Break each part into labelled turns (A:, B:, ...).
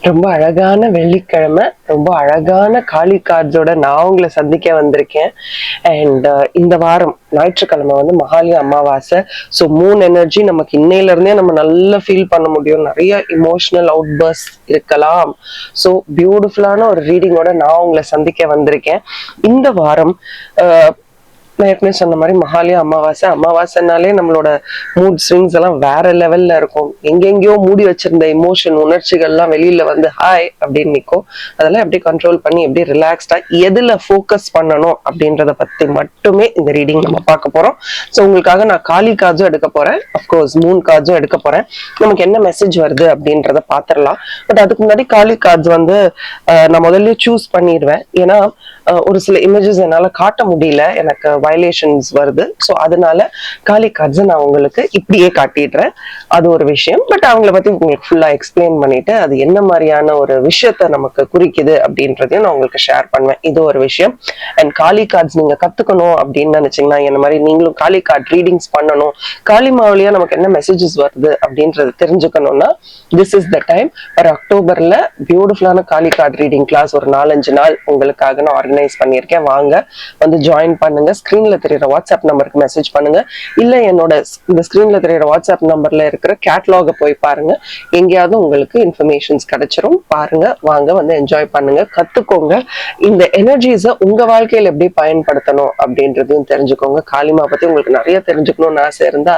A: ரொம்ப அழகான வெள்ளிக்கிழமை, ரொம்ப அழகான காளி கார்ட்ஸோட நான் உங்களை சந்திக்க வந்திருக்கேன். அண்ட் இந்த வாரம் ஞாயிற்றுக்கிழமை வந்து மகாலய அமாவாசை. ஸோ மூன் எனர்ஜி நமக்கு இன்னையில இருந்தே நம்ம நல்லா ஃபீல் பண்ண முடியும். நிறைய இமோஷனல் அவுட் பர்ஸ்ட் இருக்கலாம். ஸோ பியூட்டிஃபுல்லான ஒரு ரீடிங்கோட நான் உங்களை சந்திக்க வந்திருக்கேன். இந்த வாரம் நான் ஏற்கனவே சொன்ன மாதிரி மகாலய அமாவாசைனாலே நம்மளோட மூட் ஸ்விங்ஸ் எல்லாம் வேற லெவல்ல இருக்கும். எங்கெங்கயோ மூடி வச்சிருந்த இமோஷன் உணர்ச்சிகள்லாம் வெளியில வந்து ஹாய் அப்படின்னு நிற்கும். அதெல்லாம் எப்படி கண்ட்ரோல் பண்ணி எப்படி ரிலாக்ஸ்டா எதுல ஃபோக்கஸ் பண்ணணும் அப்படின்றத பத்தி மட்டுமே இந்த ரீடிங் நம்ம பார்க்க போறோம். ஸோ உங்களுக்காக நான் காளி கார்ட்ஸும் எடுக்க போறேன், அப்கோர்ஸ் மூன் கார்ட்ஸும் எடுக்க போறேன். நமக்கு என்ன மெசேஜ் வருது அப்படின்றத பாத்திரலாம். பட் அதுக்கு முன்னாடி காளி கார்ட்ஸ் வந்து நான் முதல்ல சூஸ் பண்ணிடுவேன். ஏன்னா ஒரு சில இமேஜஸ் என்னால காட்ட முடியல, எனக்கு வயலேஷன்ஸ் வருது. ஸோ அதனால காளி கார்ட்ஸை நான் உங்களுக்கு இப்படியே காட்டிடுறேன். அது ஒரு விஷயம். பட் அவங்கள பத்தி உங்களுக்கு ஃபுல்லா எக்ஸ்பிளைன் பண்ணிட்டு அது என்ன மாதிரியான ஒரு விஷயத்த நமக்கு குறிக்குது அப்படின்றதையும் நான் உங்களுக்கு ஷேர் பண்ணுவேன். இது ஒரு விஷயம். அண்ட் காளி கார்ட்ஸ் நீங்க கத்துக்கணும் அப்படின்னு நினைச்சீங்கன்னா, என்ன மாதிரி நீங்களும் காளி கார்ட் ரீடிங்ஸ் பண்ணணும், காளி மாவளியா நமக்கு என்ன மெசேஜஸ் வருது அப்படின்றது தெரிஞ்சுக்கணும்னா திஸ் இஸ் த டைம். ஒரு அக்டோபர்ல பியூட்டிஃபுல்லான காளி கார்ட் ரீடிங் கிளாஸ் ஒரு 4-5 நாள் உங்களுக்காக நான் ஆர்கனைஸ் பண்ணியிருக்கேன். வாங்க வந்து ஜாயின் பண்ணுங்க. ஸ்கிரீன்ல தெரியுற வாட்ஸ்அப் நம்பருக்கு மெசேஜ் பண்ணுங்க. இல்ல என்னோட இந்த ஸ்கிரீன்ல தெரியுற வாட்ஸ்அப் நம்பர்ல இருக்கிற கேட்லாக போய் பாருங்க. எங்கேயாவது உங்களுக்கு இன்ஃபர்மேஷன்ஸ் கிடைச்சிரும். பாருங்க, வாங்க வந்து என்ஜாய் பண்ணுங்க, கத்துக்கோங்க. இந்த எனர்ஜிஸை உங்க வாழ்க்கையில எப்படி பயன்படுத்தணும் அப்படின்றதையும் தெரிஞ்சுக்கோங்க. காளிமா பத்தி உங்களுக்கு நிறைய தெரிஞ்சுக்கணும்னு ஆசை இருந்தா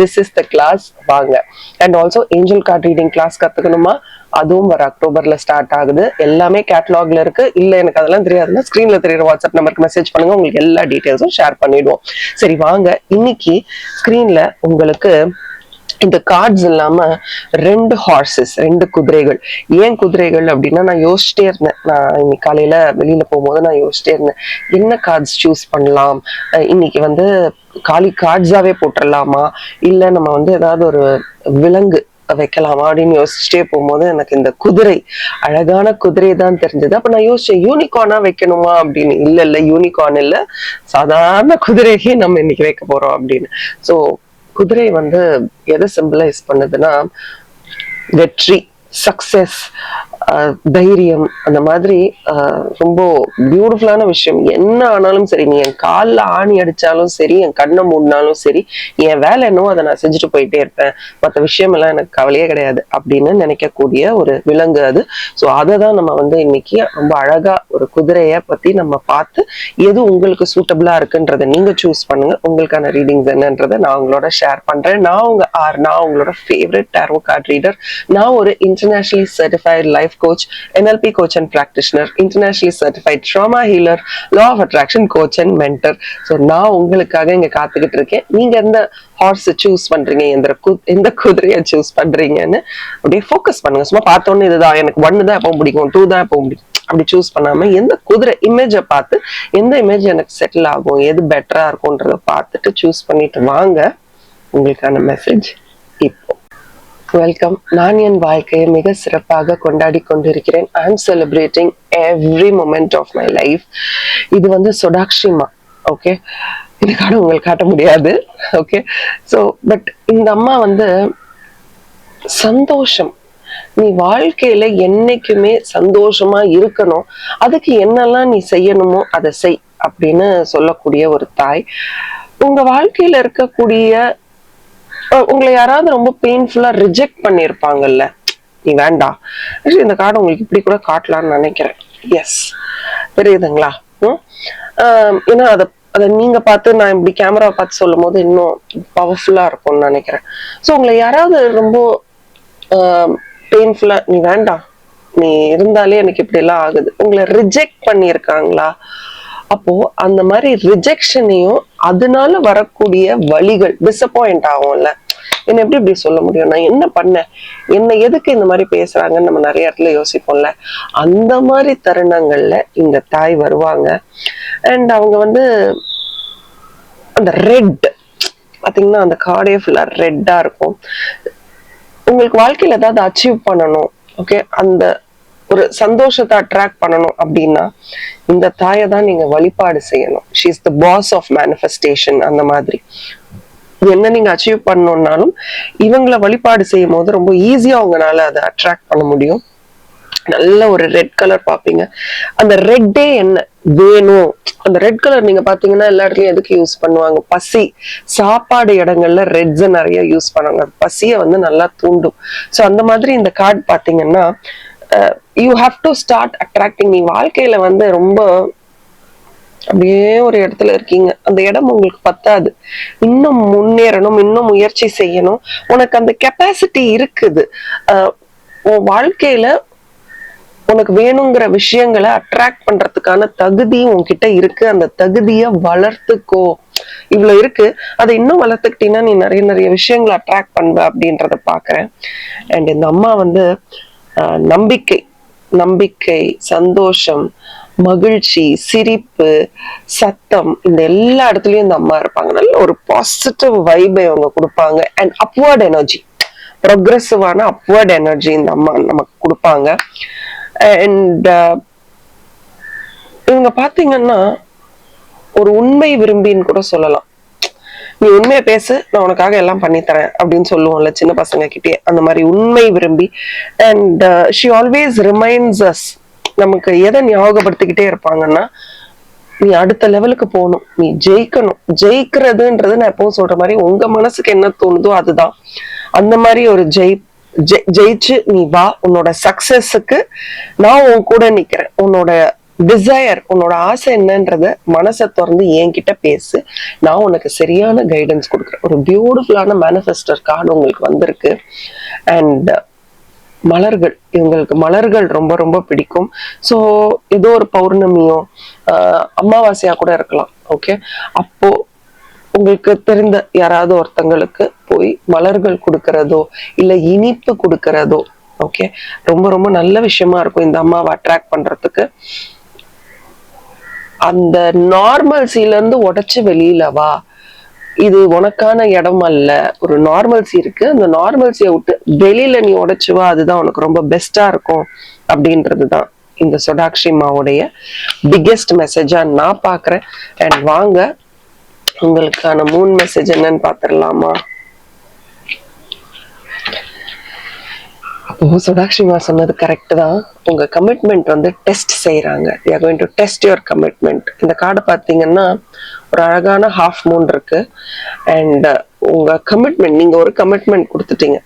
A: திஸ் இஸ் த கிளாஸ், வாங்க. And also angel card reading class கத்துக்கணுமா, அதுவும் வர அக்டோபர்ல ஸ்டார்ட் ஆகுது. எல்லாமே கேட்டலாக்ல இருக்கு. இல்ல எனக்கு அதெல்லாம் தெரியாதுன்னா ஸ்கிரீன்ல தெரியுற வாட்ஸ்அப் நம்பருக்கு மெசேஜ் பண்ணுங்க, உங்களுக்கு எல்லா டீடைல்ஸும் ஷேர் பண்ணிடுவோம். சரி வாங்க. இன்னைக்கு ஸ்கிரீன்ல உங்களுக்கு இந்த கார்ட்ஸ் இல்லாம 2 ஹார்சஸ், 2 குதிரைகள். ஏன் குதிரைகள் அப்படின்னா, நான் யோசிச்சிட்டே இருந்தேன். நான் இன்னைக்கு காலையில வெளியில போகும்போது நான் யோசிச்சிட்டே இருந்தேன், என்ன கார்ட்ஸ் சூஸ் பண்ணலாம், இன்னைக்கு வந்து காளி கார்ட்ஸாவே போட்டுடலாமா, இல்ல நம்ம வந்து ஏதாவது ஒரு விலங்கு வைக்கலாமா அப்படின்னு யோசிச்சுட்டே போகும்போது எனக்கு இந்த குதிரை, அழகான குதிரை தான் தெரிஞ்சது. அப்ப நான் யோசிச்சேன், யூனிகார்னா வைக்கணுமா அப்படின்னு. இல்ல யூனிகார்ன் இல்ல, சாதாரண குதிரையே நம்ம இன்னைக்கு வைக்க போறோம் அப்படின்னு. சோ குதிரை வந்து எதை சிம்பிளைஸ் பண்ணுதுன்னா, வெற்றி, சக்சஸ், தைரியம், அந்த மாதிரி ரொம்ப பியூட்டிஃபுல்லான விஷயம். என்ன ஆனாலும் சரி, நீ என் காலில் ஆணி அடிச்சாலும் சரி, என் கண்ணை மூடினாலும் சரி, என் வேலை என்னவோ அதை நான் செஞ்சுட்டு போயிட்டே இருப்பேன், மற்ற விஷயம் எல்லாம் எனக்கு கவலையே கிடையாது அப்படின்னு நினைக்கக்கூடிய ஒரு விலங்கு அது. ஸோ அதை தான் நம்ம வந்து இன்னைக்கு ரொம்ப அழகா ஒரு குதிரைய பத்தி நம்ம பார்த்து எது உங்களுக்கு சூட்டபிளா இருக்குன்றதை நீங்க சூஸ் பண்ணுங்க. உங்களுக்கான ரீடிங்ஸ் என்னன்றதை நான் உங்களோட ஷேர் பண்றேன். நான் உங்களோட ஃபேவரட் டாரோ கார்ட் ரீடர். நான் ஒரு internationally certified life coach, NLP coach and practitioner, internationally certified trauma healer, law of attraction coach and mentor. So நான் உங்களுக்காக இங்க காத்துக்கிட்டு இருக்கேன். நீங்க எந்த ஹார்ஸ் சூஸ் பண்றீங்க, எந்த குதிரையை சூஸ் பண்றீங்கன்னு அப்படியே ஃபோக்கஸ் பண்ணுங்க. சும்மா பார்த்தோன்னு இதுதான் எனக்கு 1 தான் எப்போ பிடிக்கும், 2 தான் எப்போ பிடிக்கும் அப்படி சூஸ் பண்ணாம, எந்த குதிரை இமேஜை பார்த்து எந்த இமேஜ் எனக்கு செட்டில் ஆகும், எது பெட்டரா இருக்கும்ன்றத பார்த்துட்டு சூஸ் பண்ணிட்டு வாங்க. உங்களுக்கான மெசேஜ் இப்போ. வெல்கம். நான் என் வாழ்க்கையை மிக சிறப்பாக கொண்டாடி கொண்டிருக்கிறேன். I am celebrating every moment of my life. இது வந்து சொடாக்ஷிமா. ஓகே, இந்த கார்டு உங்களுக்கு காட்ட முடியாது. ஓகே, ஸோ பட் இந்த அம்மா வந்து சந்தோஷம், நீ வாழ்க்கையில என்னைக்குமே சந்தோஷமா இருக்கணும், அதுக்கு என்னெல்லாம் நீ செய்யணுமோ அதை செய் அப்படின்னு சொல்லக்கூடிய ஒரு தாய். உங்க வாழ்க்கையில இருக்கக்கூடிய உங்களை யாராவது ரொம்ப பெயின்ஃபுல்லா ரிஜெக்ட் பண்ணிருப்பாங்கல்ல, நீ வேண்டாம், இந்த கார்டு உங்களுக்கு இப்படி கூட காட்டலாம்னு நினைக்கிறேன். எஸ், தெரியுதுங்களா? ஏன்னா அதை நீங்க பார்த்து நான் இப்படி கேமராவை பார்த்து சொல்லும் போது இன்னும் பவர்ஃபுல்லா இருக்கும்னு நினைக்கிறேன். ஸோ உங்களை யாராவது ரொம்ப பெயின்ஃபுல்லா, நீ வேண்டாம், நீ இருந்தாலே எனக்கு இப்படி எல்லாம் ஆகுது, உங்களை ரிஜெக்ட் பண்ணியிருக்காங்களா? அப்போ அந்த மாதிரி ரிஜெக்ஷனையும் அதனால வரக்கூடிய வழிகள், டிசப்பாயிண்ட் ஆகும்ல, என்ன எப்படி இப்படி சொல்ல முடியும், நான் என்ன பண்ணேன், என்ன எதுக்கு இந்த மாதிரி பேசுறாங்கன்னு நம்ம நிறைய இடத்துல யோசிப்போம்ல. அந்த மாதிரி தருணங்கள்ல இந்த தாய் வருவாங்க. அண்ட் அவங்க வந்து அந்த ரெட் பாத்தீங்கன்னா, அந்த கார்டே ஃபுல்லா ரெட்டா இருக்கும். உங்களுக்கு வாழ்க்கையில ஏதாவது அச்சீவ் பண்ணணும், ஓகே, அந்த ஒரு சந்தோஷத்தை அட்ராக்ட் பண்ணணும் அப்படின்னா இந்த தாயை தான் நீங்க வழிபாடு செய்யணும். She is the boss of manifestation. அந்த மாதிரி என்ன நீங்க அச்சீவ் பண்ணணும்னாலும் இவங்களை வழிபாடு செய்யும் போது ரொம்ப ஈஸியா உங்களால அதை அட்ராக்ட் பண்ண முடியும். நல்ல ஒரு ரெட் கலர் பாப்பீங்க. அந்த ரெட்டே என்ன வேணும், அந்த ரெட் கலர் நீங்க பாத்தீங்கன்னா எல்லா இடத்துலயும் எதுக்கு யூஸ் பண்ணுவாங்க, பசி சாப்பாடு இடங்கள்ல ரெட்ஸ் நிறைய யூஸ் பண்ணுவாங்க, பசிய வந்து நல்லா தூண்டும். சோ அந்த மாதிரி இந்த கார்டு பாத்தீங்கன்னா you have to start attracting. நீ வாழ்க்கையில வந்து ரொம்ப அப்படியே ஒரு இடத்துல இருக்கீங்க, அந்த இடம் உங்களுக்கு பத்தாது, இன்னும் முன்னேறணும், இன்னும் முயற்சி செய்யணும், உனக்கு அந்த கெப்பாசிட்டி இருக்குது. உன் வாழ்க்கையில உனக்கு வேணுங்கிற விஷயங்களை அட்ராக்ட் பண்றதுக்கான தகுதி உன்கிட்ட இருக்கு. அந்த தகுதிய வளர்த்துக்கோ. இவ்வளவு இருக்கு, அதை இன்னும் வளர்த்துக்கிட்டீங்கன்னா நீ நிறைய நிறைய விஷயங்களை அட்ராக்ட் பண்ணுவ அப்படின்றத பாக்குறேன். அண்ட் இந்த அம்மா வந்து நம்பிக்கை, நம்பிக்கை, சந்தோஷம், மகிழ்ச்சி, சிரிப்பு, சத்தம், இந்த எல்லா இடத்துலயும் இந்த அம்மா இருப்பாங்க. நல்ல ஒரு பாசிட்டிவ் வைபை அவங்க கொடுப்பாங்க. அண்ட் அப்வர்ட் எனர்ஜி, ப்ரோக்ரெசிவான அப்வர்ட் எனர்ஜி இந்த அம்மா நமக்கு கொடுப்பாங்க. அண்ட் இவங்க பாத்தீங்கன்னா ஒரு உண்மை விரும்பின்னு கூட சொல்லலாம். நீ உண்மையை பேசு, நான் உனக்காக எல்லாம் பண்ணித்தரேன் அப்படின்னு சொல்லுவோம்ல சின்ன பசங்க கிட்டே, அந்த மாதிரி உண்மை விரும்பி. And she always reminds as, நமக்கு எதை ஞாபகப்படுத்திக்கிட்டே இருப்பாங்கன்னா, நீ அடுத்த லெவலுக்கு போகணும், நீ ஜெயிக்கணும். ஜெயிக்கிறதுன்றது நான் எப்பவும் சொல்ற மாதிரி உங்க மனசுக்கு என்ன தோணுதோ அதுதான். அந்த மாதிரி ஒரு ஜெயிச்சு நீ வா. உன்னோட சக்சஸுக்கு நான் உன் கூட நிக்கிறேன். உன்னோட டிசையர், உன்னோட ஆசை என்னன்றத மனசை திறந்து என்கிட்ட பேசு, நான் உனக்கு சரியான கைடன்ஸ் கொடுக்குறேன். ஒரு பியூட்டிஃபுல்லான மேனிஃபெஸ்டர் கார்டு உங்களுக்கு வந்திருக்கு. அண்ட் மலர்கள், இவங்களுக்கு மலர்கள் ரொம்ப ரொம்ப பிடிக்கும். ஸோ ஏதோ ஒரு பௌர்ணமியோ அமாவாசையா கூட இருக்கலாம். ஓகே, அப்போ உங்களுக்கு தெரிந்த யாராவது ஒருத்தங்களுக்கு போய் மலர்கள் கொடுக்கறதோ இல்ல இனிப்பு கொடுக்கறதோ, ஓகே, ரொம்ப ரொம்ப நல்ல விஷயமா இருக்கும் இந்த அம்மாவை அட்ராக்ட் பண்றதுக்கு. அந்த நார்மல்சில இருந்து உடைச்சு வெளியில வா, இது உனக்கான இடம் அல்ல. ஒரு நார்மல்சி இருக்கு, அந்த நார்மல்சியை விட்டு வெளியில நீ உடைச்சு வா, அதுதான் உனக்கு ரொம்ப பெஸ்டா இருக்கும் அப்படின்றதுதான் இந்த சோடாக்ஷி அம்மாவுடைய பிக்கெஸ்ட் மெசேஜா நான் பாக்குறேன். அண்ட் வாங்க உங்களுக்கான மூன் மெசேஜ் என்னன்னு பாத்துடலாமா? அப்போ சோடாக்ஷிமா சொன்னது கரெக்ட் தான். உங்க கமிட்மெண்ட் வந்து டெஸ்ட் செய்யறாங்க. they are going to test your commitment. இந்த கார்டை பாத்தீங்கன்னா ஒரு அழகான ஹாஃப் மூன் இருக்கு. அண்ட் உங்க கமிட்மெண்ட், நீங்க ஒரு கமிட்மெண்ட் கொடுத்துட்டீங்க.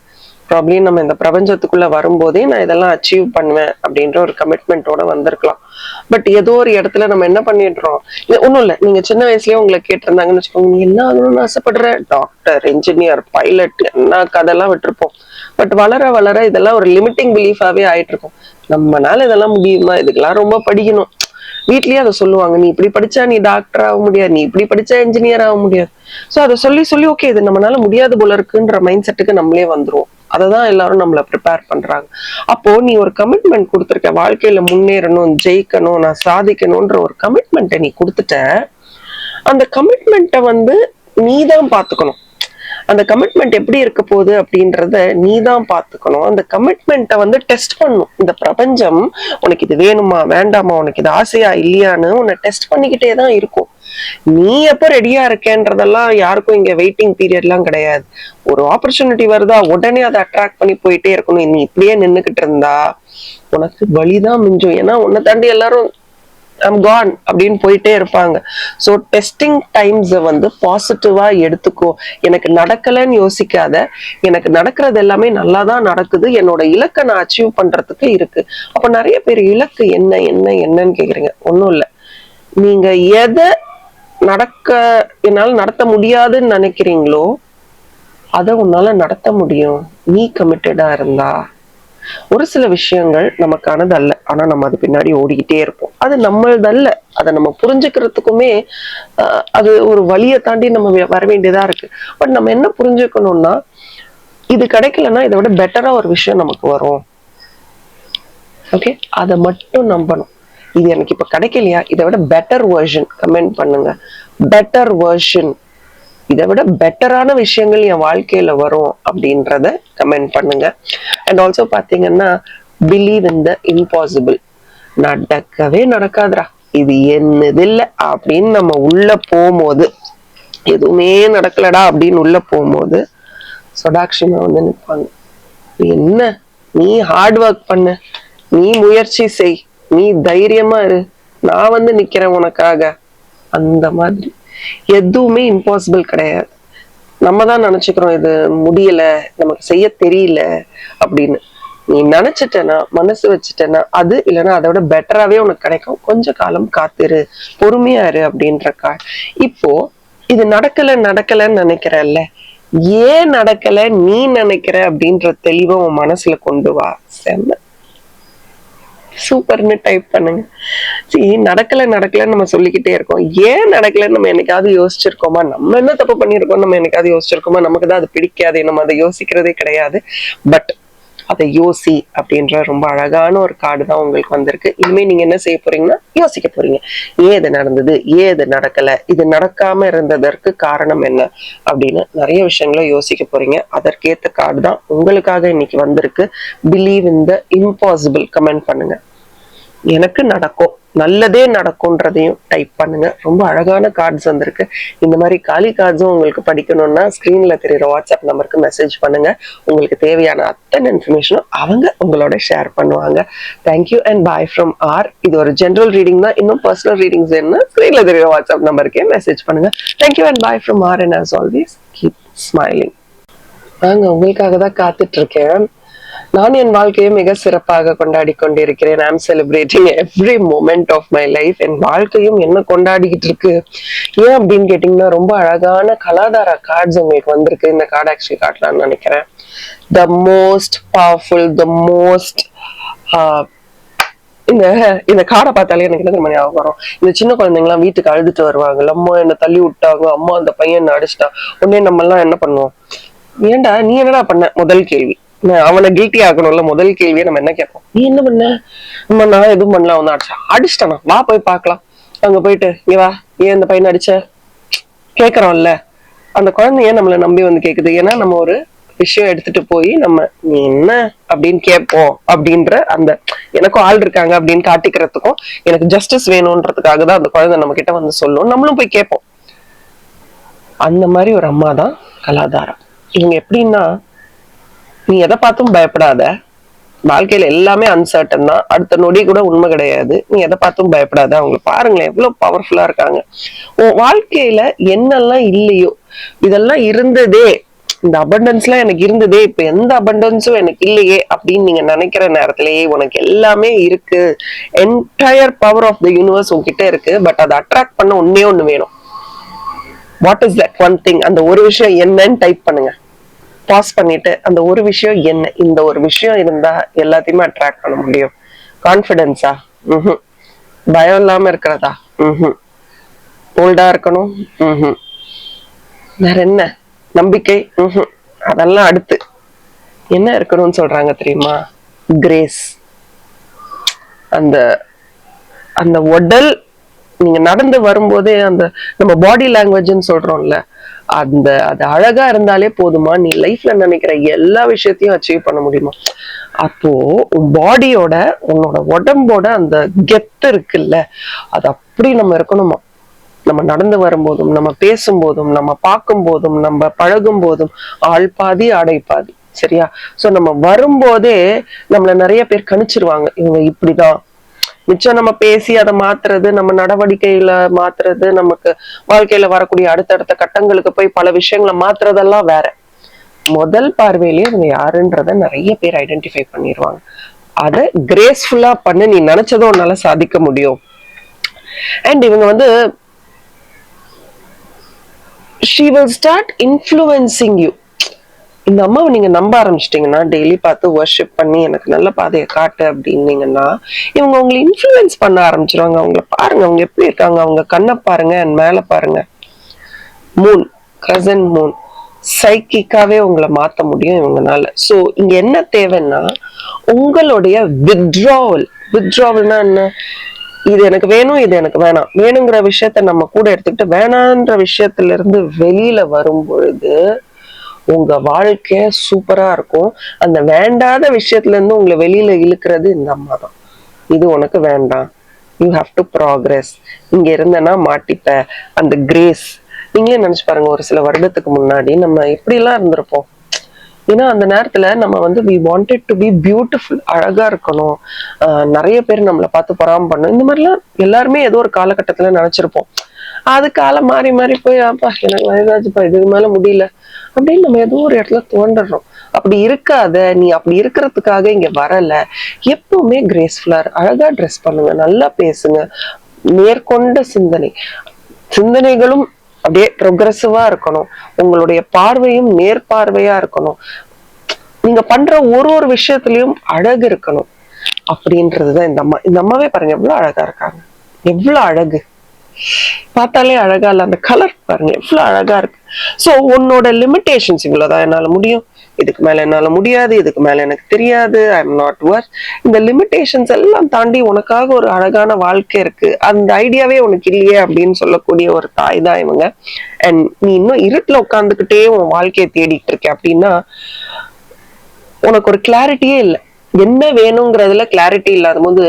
A: ப்ராப்ளி நம்ம இந்த பிரபஞ்சத்துக்குள்ள வரும்போதே நான் இதெல்லாம் அச்சீவ் பண்ணுவேன் அப்படின்ற ஒரு கமிட்மெண்டோட வந்திருக்கலாம். பட் ஏதோ ஒரு இடத்துல நம்ம என்ன பண்ணிடுறோம், ஒன்றும் இல்லை, நீங்க சின்ன வயசுலயே உங்களை கேட்டிருந்தாங்கன்னு வச்சுக்கோங்க, நீ என்ன ஆகணும்னு ஆசைப்படுற, டாக்டர், இன்ஜினியர், பைலட், என்ன கதெல்லாம் விட்டுருப்போம். பட் வளர வளர இதெல்லாம் ஒரு லிமிட்டிங் பிலீஃபாவே ஆயிட்டு இருக்கும். நம்மனால இதெல்லாம் முடியுமா, இதுக்கெல்லாம் ரொம்ப படிக்கணும். வீட்லயே அதை சொல்லுவாங்க, நீ இப்படி படிச்சா நீ டாக்டர் ஆக முடியாது, நீ இப்படி படிச்சா இன்ஜினியர் ஆக முடியாது. சோ அதை சொல்லி சொல்லி ஓகே இது நம்மளால முடியாது போல இருக்குன்ற மைண்ட் செட்டுக்கு நம்மளே வந்துருவோம். அததான் எல்லாரும் நம்மள ப்ரிப்பேர் பண்றாங்க. அப்போ நீ ஒரு கமிட்மெண்ட் கொடுத்துருக்க, வாழ்க்கையில முன்னேறணும், ஜெயிக்கணும், நான் சாதிக்கணும்ன்ற ஒரு கமிட்மெண்ட்டை நீ கொடுத்துட்ட. அந்த கமிட்மெண்ட்டை வந்து நீதான் பாத்துக்கணும். அந்த கமிட்மெண்ட் எப்படி இருக்க போகுது அப்படின்றத நீதான் பாத்துக்கணும். அந்த கமிட்மெண்ட்டை வந்து டெஸ்ட் பண்ணும் இந்த பிரபஞ்சம். உனக்கு இது வேணுமா வேண்டாமா, உனக்கு இது ஆசையா இல்லையான்னு உன்னை டெஸ்ட் பண்ணிக்கிட்டே தான் இருக்கும். நீ எப்ப ரெடியா இருக்கேன்றதெல்லாம் யாருக்கும் இங்க வெயிட்டிங் பீரியட் எல்லாம் கிடையாது. ஒரு ஆப்பர்ச்சுனிட்டி வருதா உடனே அதை அட்ராக்ட் பண்ணி போயிட்டே இருக்கணும். நீ இப்படியே நின்னுகிட்டு இருந்தா உனக்கு வழிதான் மிஞ்சும். ஏன்னா உன்னை தாண்டி எல்லாரும் ஐம் கான் அப்படின்னு போயிட்டே இருப்பாங்க. ஸோ டெஸ்டிங் டைம்ஸ் வந்து பாசிட்டிவா எடுத்துக்கோ. எனக்கு நடக்கலன்னு யோசிக்காத, எனக்கு நடக்கிறது எல்லாமே நல்லா தான் நடக்குது, என்னோட இலக்கை நான் அச்சீவ் பண்றதுக்கு இருக்கு. அப்ப நிறைய பேர் இலக்கு என்ன என்ன என்னன்னு கேக்குறீங்க. ஒன்றும் இல்லை, நீங்க எதை என்னால நடத்த முடியாதுன்னு நினைக்கிறீங்களோ அதை உன்னால நடத்த முடியும் நீ கமிட்டடா இருந்தா. ஒரு சில விஷயங்கள் நமக்கானது அல்ல, ஆனா நம்ம அது பின்னாடி ஓடிக்கிட்டே இருப்போம். அது நம்மளதல்ல, அதை நம்ம புரிஞ்சுக்கிறதுக்குமே அது ஒரு வழியை தாண்டி நம்ம வர வேண்டியதா இருக்கு. பட் நம்ம என்ன புரிஞ்சுக்கணும்னா, இது கிடைக்கலன்னா இதை விட பெட்டரா ஒரு விஷயம் நமக்கு வரும். ஓகே, அதை மட்டும் நம்பணும். இது எனக்கு இப்ப கிடைக்கலையா, இதை விட பெட்டர் வெர்ஷன், கமெண்ட் பண்ணுங்க, பெட்டர் வெர்ஷன், இதை விட பெட்டரான விஷயங்கள் என் வாழ்க்கையில வரும் அப்படின்றத கமெண்ட் பண்ணுங்க. அண்ட் ஆல்சோ பாத்தீங்கன்னா, பிலீவ் இன் த இம்பாசிபிள். நடக்கவே நடக்காதுரா, இது என்னது இல்ல அப்படின்னு நம்ம உள்ள போகும்போது, எதுவுமே நடக்கலடா அப்படின்னு உள்ள போகும்போது சோடாக்ஷிமா வந்து நிற்பாங்க. என்ன, நீ ஹார்ட் ஒர்க் பண்ணு, நீ முயற்சி செய், நீ தைரியமா இரு, நான் வந்து நிக்கிறேன் உனக்காக. அந்த மாதிரி எதுவுமே இம்பாசிபிள் கிடையாது. நம்ம தான் நினைச்சுக்கிறோம் இது முடியல, நமக்கு செய்ய தெரியல அப்படின்னு. நீ நினைச்சிட்டனா, மனசு வச்சுட்டனா, அது இல்லைன்னா அதை விட பெட்டராவே உனக்கு கிடைக்கும். கொஞ்ச காலம் காத்திரு, பொறுமையா இரு அப்படின்ற இப்போ இது நடக்கலன்னு நினைக்கிறல்ல, ஏன் நடக்கல நீ நினைக்கிற அப்படின்ற தெளிவை உன் மனசுல கொண்டு வா. செம்ம சூப்பர்னு டைப் பண்ணுங்க. சரி, நடக்கலன்னு நம்ம சொல்லிக்கிட்டே இருக்கோம். ஏன் நடக்கலன்னு நம்ம என்னைக்காவது யோசிச்சிருக்கோமா? நம்ம என்ன தப்பு பண்ணிருக்கோம் நம்ம என்னைக்காவது யோசிச்சிருக்கோமா? நமக்கு தான் அது பிடிக்காது, நம்ம அதை யோசிக்கிறதே கிடையாது. பட் அதை யோசி அப்படின்ற ரொம்ப அழகான ஒரு கார்டு தான் உங்களுக்கு வந்திருக்கு. இனிமே நீங்க என்ன செய்ய போறீங்கன்னா யோசிக்க போறீங்க. ஏன் இது நடந்தது, ஏன் இது நடக்கல, இது நடக்காம இருந்ததற்கு காரணம் என்ன அப்படின்னு நிறைய விஷயங்களை யோசிக்க போறீங்க. அதற்கேத்த கார்டு தான் உங்களுக்காக இன்னைக்கு வந்திருக்கு. Believe in the impossible comment பண்ணுங்க. எனக்கு நடக்கும், நல்லதே நடக்கும்ன்றதையும் டைப் பண்ணுங்க. ரொம்ப அழகான கார்ட்ஸ் வந்திருக்கு. இந்த மாதிரி காலி கார்ட்ஸும் உங்களுக்கு படிக்கணும்னா ஸ்கிரீன்ல தெரியுற வாட்ஸ்அப் நம்பருக்கு மெசேஜ் பண்ணுங்க. உங்களுக்கு தேவையான அத்தனை இன்ஃபர்மேஷனும் அவங்க உங்களோட ஷேர் பண்ணுவாங்க. Thank you and bye from R. இது ஒரு ஜென்ரல் ரீடிங் தான். இன்னும் பர்சனல் ரீடிங்ஸ் என்ன ஸ்கிரீன்ல தெரியுற வாட்ஸ்அப் நம்பருக்கே மெசேஜ் பண்ணுங்க. Thank you and bye from R. And as always keep smiling. நாங்க உங்களுக்காக தான் காத்துட்டு இருக்கேன். நான் என் வாழ்க்கையை மிக சிறப்பாக கொண்டாடி கொண்டிருக்கிறேன். I am celebrating every moment of my life. என் வாழ்க்கையும் என்ன கொண்டாடிக்கிட்டு இருக்கு. ஏன் அப்படின்னு கேட்டீங்கன்னா, ரொம்ப அழகான கலாதார கார்ட்ஸ் உங்களுக்கு வந்திருக்கு. இந்த கார்டு ஆக்சுவலி காட்டலாம்னு நினைக்கிறேன். The most powerful, the most இந்த காடை பார்த்தாலே எனக்கு என்ன மணி ஆகும் வரும். இந்த சின்ன குழந்தைங்கலாம் வீட்டுக்கு அழுதுட்டு வருவாங்க, அம்மா என்ன தள்ளி விட்டாங்க, அம்மா அந்த பையன் என்ன அடிச்சிட்டான். உடனே நம்ம எல்லாம் என்ன பண்ணுவோம்? ஏன்டா நீ என்னடா பண்ண? முதல் கேள்வி. அவனை கில்ட்டி ஆகணும்ல. முதல் கேள்வியை நம்ம என்ன கேட்போம்? நீ என்ன பண்ண? நம்ம நான் எதுவும் பண்ணல, அவன் அடிச்சிட்டானா, வா போய் பார்க்கலாம். அங்க போயிட்டு இங்க வா, ஏன் இந்த பையனை அடிச்ச கேக்குறோம்ல. அந்த குழந்தை ஏன் நம்மளை நம்பி வந்து கேக்குது? ஏன்னா நம்ம ஒரு விஷயம் எடுத்துட்டு போய் நம்ம நீ என்ன அப்படின்னு கேட்போம். அப்படின்ற அந்த எனக்கும் ஆள் இருக்காங்க அப்படின்னு காட்டிக்கிறதுக்கும், எனக்கு ஜஸ்டிஸ் வேணும்ன்றதுக்காக தான் அந்த குழந்தை நம்ம கிட்ட வந்து சொல்லும். நம்மளும் போய் கேட்போம். அந்த மாதிரி ஒரு அம்மா தான் கலாதாரம். இவங்க எப்படின்னா, நீ எதை பார்த்தும் பயப்படாத, வாழ்க்கையில எல்லாமே அன்சர்டன் தான், அடுத்த நொடி கூட உண்மை கிடையாது, நீ எதை பார்த்தும் பயப்படாத. அவங்க பாருங்களேன் எவ்வளவு பவர்ஃபுல்லா இருக்காங்க. உன் வாழ்க்கையில என்னெல்லாம் இல்லையோ இதெல்லாம் இருந்ததே, இந்த அபண்டன்ஸ்லாம் எனக்கு இருந்ததே, இப்ப எந்த அபண்டன்ஸும் எனக்கு இல்லையே அப்படின்னு நீங்க நினைக்கிற நேரத்திலேயே உனக்கு எல்லாமே இருக்கு. Entire power of the universe உங்ககிட்ட இருக்கு. பட் அதை அட்ராக்ட் பண்ண ஒண்ணு வேணும். What is that one thing? அந்த ஒரு விஷயம் என்னன்னு டைப் பண்ணுங்க. பாஸ் பண்ணிட்டு அந்த ஒரு விஷயம் என்ன, இந்த ஒரு விஷயம் இருந்தா எல்லாத்தையுமே அட்ராக்ட் பண்ண முடியும். கான்பிடன்ஸா? பயம் இல்லாம இருக்கிறதா? போல்டா இருக்கணும். வேற என்ன? நம்பிக்கை? அதெல்லாம் அடுத்து என்ன இருக்கணும்னு சொல்றாங்க தெரியுமா? கிரேஸ். அந்த அந்த உடல் நீங்க நடந்து வரும்போதே அந்த நம்ம பாடி லாங்குவேஜ்னு சொல்றோம்ல, அந்த அது அழகா இருந்தாலே போதுமா, நீ லைஃப்ல நினைக்கிற எல்லா விஷயத்தையும் அச்சீவ் பண்ண முடியுமா? அப்போ உன் பாடியோட, உன்னோட உடம்போட அந்த கெத்து இருக்குல்ல, அது அப்படி நம்ம இருக்கணுமா. நம்ம நடந்து வரும்போதும், நம்ம பேசும்போதும், நம்ம பார்க்கும் போதும், நம்ம பழகும் போதும் ஆள் பாதி ஆடை பாதி. சரியா? சோ நம்ம வரும்போதே நம்மள நிறைய பேர் கணிச்சிருவாங்க, இவங்க இப்படிதான். மிச்சம் நம்ம பேசி அதை மாத்துறது, நம்ம நடவடிக்கையில மாத்துறது, நமக்கு வாழ்க்கையில வரக்கூடிய அடுத்தடுத்த கட்டங்களுக்கு போய் பல விஷயங்களை மாத்துறதெல்லாம் வேற. முதல் பார்வையிலேயே இவங்க யாருன்றத நிறைய பேர் ஐடென்டிஃபை பண்ணிடுவாங்க. அதை கிரேஸ்ஃபுல்லா பண்ண நீ நினைச்சதும் உன்னால சாதிக்க முடியும். அண்ட் இவங்க வந்து she will start influencing you. இந்த அம்மாவை நீங்க நம்ப ஆரம்பிச்சிட்டீங்கன்னா, டெய்லி பார்த்து வர்ஷிப் பண்ணி எனக்கு நல்ல பாதையை காட்டு அப்படின்னீங்கன்னா, இவங்க உங்களை இன்ஃப்ளூயன்ஸ் பண்ண ஆரம்பிச்சிருவாங்க. அவங்கள பாருங்க, அவங்க எப்படி இருக்காங்க, அவங்க கண்ணை பாருங்க, மேல பாருங்க. மூன், கிரசன்ட் மூன், சைக்கிக்காவே உங்களை மாத்த முடியும் இவங்கனால. சோ இங்க என்ன தேவைன்னா, உங்களுடைய வித்ட்ராவல்னா என்ன? இது எனக்கு வேணும், இது எனக்கு வேணாம். வேணுங்கிற விஷயத்த நம்ம கூட எடுத்துக்கிட்டு, வேணான்ற விஷயத்துல இருந்து வெளியில வரும் பொழுது உங்க வாழ்க்கை சூப்பரா இருக்கும். அந்த வேண்டாத விஷயத்துல இருந்து உங்களை வெளியில இழுக்கிறது இந்த அம்மா தான். இது உனக்கு வேண்டாம், யூ ஹாவ் டு ப்ராக்ரஸ், இங்க இருந்தனா மாட்டிப்ப. அந்த கிரேஸ் நீங்களே நினைச்சு பாருங்க, ஒரு சில வருடத்துக்கு முன்னாடி நம்ம எப்படி எல்லாம் இருந்திருப்போம். ஏன்னா அந்த நேரத்துல நம்ம வந்து we wanted to be beautiful, அழகா இருக்கணும், நிறைய பேர் நம்மளை பார்த்து பொறாம பண்ணணும், இந்த மாதிரிலாம் எல்லாருமே ஏதோ ஒரு காலகட்டத்துல நினைச்சிருப்போம். அது காலம் மாறி மாறி போய் அப்பா எனக்கு வயதாச்சுப்பா இதுக்கு மேல முடியல அப்படின்னு நம்ம ஏதோ ஒரு இடத்துல தோன்றோம். அப்படி இருக்காத, நீ அப்படி இருக்கிறதுக்காக இங்க வரல. எப்பவுமே கிரேஸ்ஃபுல்லா அழகா ட்ரெஸ் பண்ணுங்க, நல்லா பேசுங்க, நேர்கொண்ட சிந்தனைகளும் அப்படியே ப்ரொக்ரெசிவா இருக்கணும். உங்களுடைய பார்வையும் நேர்பார்வையா இருக்கணும். நீங்க பண்ற ஒரு ஒரு விஷயத்திலயும் அழகு இருக்கணும். அப்படின்றதுதான் இந்த அம்மாவே பாருங்க எவ்வளவு அழகா இருக்காங்க, எவ்வளவு அழகு, பார்த்தாலே அழகா இல்ல, அந்த கலர் பாருங்க எவ்வளவு அழகா இருக்கு. சோ உன்னோட லிமிடேஷன்ஸ் இவ்வளவுதான் என்னால முடியும், இதுக்கு மேல என்னால முடியாது, இதுக்கு மேல எனக்கு தெரியாது, ஐ எம் நாட் வொர்த். இந்த லிமிடேஷன்ஸ் எல்லாம் தாண்டி உனக்காக ஒரு அழகான வாழ்க்கை இருக்கு, அந்த ஐடியாவே உனக்கு இல்லையே அப்படின்னு சொல்லக்கூடிய ஒரு தாய் தான் இவங்க. அண்ட் நீ இன்னும் இருட்டுல உட்காந்துக்கிட்டே உன் வாழ்க்கையை தேடிட்டு இருக்க அப்படின்னா உனக்கு ஒரு கிளாரிட்டியே இல்லை. என்ன வேணுங்கிறதுல கிளாரிட்டி இல்லாத போது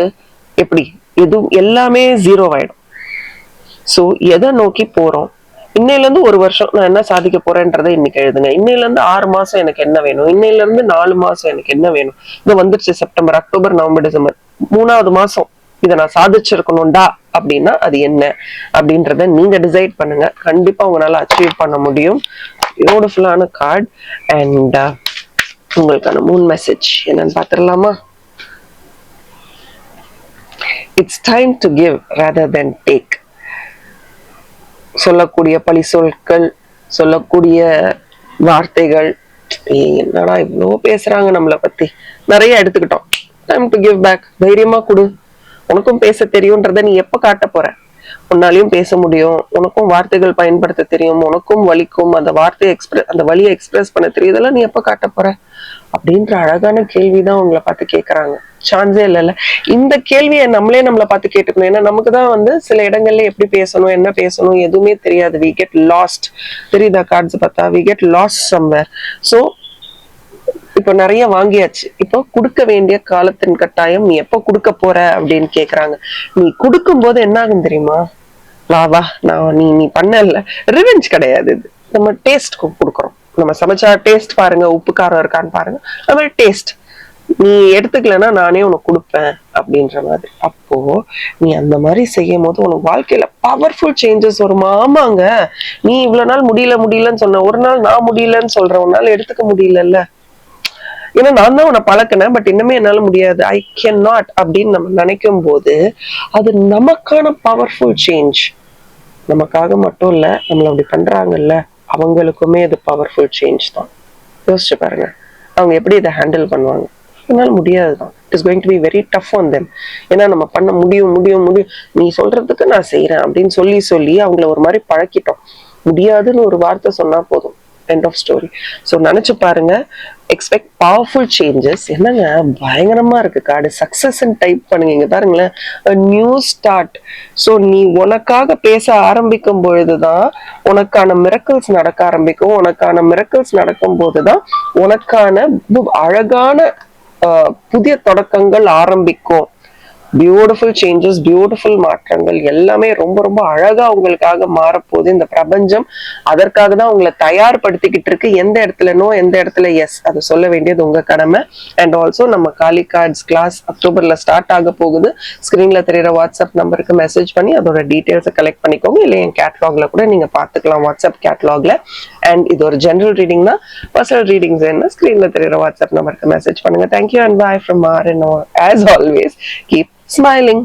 A: எப்படி எதுவும் எல்லாமே ஜீரோ ஆயிடும். சோ எதை நோக்கி போறோம், இன்னையில இருந்து ஒரு வருஷம் நான் என்ன சாதிக்க போறேன்றதை இன்னைக்கு எழுதுங்க. இன்னையில இருந்து 6 மாசம் எனக்கு என்ன வேணும், இன்னையில இருந்து 4 மாசம் எனக்கு என்ன வேணும். இது வந்துருச்சு செப்டம்பர், அக்டோபர், நவம்பர், டிசம்பர், 3வது மாசம் இதை நான் சாதிச்சிருக்கணும்டா அப்படின்னா அது என்ன அப்படின்றத நீங்க டிசைட் பண்ணுங்க. கண்டிப்பா உங்களால அச்சீவ் பண்ண முடியும். பியூட்டிஃபுல்லான கார்டு. அண்ட் உங்களுக்கான 3 மெசேஜ் என்னன்னு பாத்துடலாமா? It's time to give rather than take. சொல்லக்கூடிய பழி சொற்கள், சொல்லக்கூடிய வார்த்தைகள், என்னடா இவ்வளோ பேசுறாங்க நம்மளை பத்தி, நிறைய எடுத்துக்கிட்டோம். Time to give back. தைரியமா கொடு. உனக்கும் பேச தெரியும்ன்றத நீ எப்ப காட்ட போற? உன்னாலையும் பேச முடியும், உனக்கும் வார்த்தைகள் பயன்படுத்த தெரியும், உனக்கும் வலிக்கும், அந்த வார்த்தையை அந்த வலியை எக்ஸ்பிரஸ் பண்ண தெரியும், இதெல்லாம் நீ எப்ப காட்ட போற அப்படின்ற அழகான கேள்விதான் உங்களை பார்த்து கேட்கறாங்க. சான்ஸே இல்லைல்ல. இந்த கேள்வியை நம்மளை பார்த்து கேட்டுக்கணும். ஏன்னா நமக்குதான் வந்து சில இடங்கள்ல எப்படி பேசணும், என்ன பேசணும் எதுவுமே தெரியாது. We get lost. தெரியுதா கார்ட்ஸ் பார்த்தா? We get lost somewhere. So இப்போ நிறைய வாங்கியாச்சு, இப்போ கொடுக்க வேண்டிய காலத்தின் கட்டாயம். நீ எப்ப கொடுக்க போற அப்படின்னு கேக்குறாங்க. நீ கொடுக்கும் போது என்ன ஆகும் தெரியுமா? வா நான் நீ பண்ணல, ரிவெஞ்ச் கிடையாது இது. நம்ம டேஸ்ட் கொடுக்குறோம். நம்ம சமைச்சா டேஸ்ட் பாருங்க, உப்பு காரம் இருக்கான்னு பாருங்க, அது மாதிரி டேஸ்ட். நீ எடுத்துக்கலன்னா நானே உனக்கு கொடுப்பேன் அப்படின்ற மாதிரி. அப்போ நீ அந்த மாதிரி செய்யும் போது உனக்கு வாழ்க்கையில பவர்ஃபுல் சேஞ்சஸ் வருமா? ஆமாங்க, நீ இவ்வளவு நாள் முடியலன்னு சொன்ன, ஒரு நாள் நான் முடியலன்னு சொல்றேன், ஒரு நாள் எடுத்துக்க முடியலல்ல. ஏன்னா நான் தான் உன்னை பழக்கினேன், பட் இன்னுமே என்னால முடியாது, ஐ கேன் நாட் அப்படின்னு நம்ம நினைக்கும் போது அது நமக்கான பவர்ஃபுல் சேஞ்ச். நமக்காக மட்டும் இல்ல, நம்மள அப்படி பண்றாங்கல்ல அவங்களுக்குமே இது பவர்ஃபுல் சேஞ்ச் தான். யோசிச்சு பாருங்க, அவங்க எப்படி இதை ஹேண்டில் பண்ணுவாங்க? என்னால முடியாதுதான். It is going to be very tough on them. ஏன்னா நம்ம பண்ண முடியும், நீ சொல்றதுக்கு நான் செய்யறேன் அப்படின்னு சொல்லி அவங்கள ஒரு மாதிரி பழக்கிட்டோம். முடியாதுன்னு ஒரு வார்த்தை சொன்னா போதும், எண்ட் ஆஃப் ஸ்டோரி. ஸோ நினைச்சு பாருங்க, எக்ஸ்பெக்ட் பவர்ஃபுல் சேஞ்சஸ். என்னங்க பயங்கரமா இருக்கு கார்டு. சக்சஸ் டைப் பண்ணுங்க, இங்க பாருங்களேன், நியூ ஸ்டார்ட். ஸோ நீ உனக்காக பேச ஆரம்பிக்கும் பொழுதுதான் உனக்கான மிரக்கல்ஸ் நடக்க ஆரம்பிக்கும். உனக்கான மிரக்கல்ஸ் நடக்கும் போதுதான் உனக்கான அழகான புதிய தொடக்கங்கள் ஆரம்பிக்கும். பியூட்டிஃபுல் சேஞ்சஸ், பியூட்டிஃபுல் மாற்றங்கள் எல்லாமே ரொம்ப ரொம்ப அழகா உங்களுக்காக மாறப்போகுது இந்த பிரபஞ்சம். அதற்காக தான் உங்களை தயார்படுத்திக்கிட்டு இருக்கு. எந்த இடத்துல நோ, எந்த இடத்துல எஸ், அதை சொல்ல வேண்டியது உங்க கடமை. அண்ட் ஆல்சோ நம்ம காலி கார்ட்ஸ் கிளாஸ் அக்டோபர்ல ஸ்டார்ட் ஆக போகுது. ஸ்கிரீன்ல தெரியுற வாட்ஸ்அப் நம்பருக்கு மெசேஜ் பண்ணி அதோட டீடைல்ஸை கலெக்ட் பண்ணிக்கோங்க. இல்லை என் கேட்லாக்ல கூட நீங்க பாத்துக்கலாம், வாட்ஸ்அப் கேட்லாக்ல. அண்ட் இது ஒரு ஜெனரல் ரீடிங் தான். பர்சனல் ரீடிங்ஸ் என்ன, ஸ்கிரீன்ல தெரியுற வாட்ஸ்அப் நம்பருக்கு மெசேஜ் பண்ணுங்க. Thank you and bye from R. As always, keep smiling.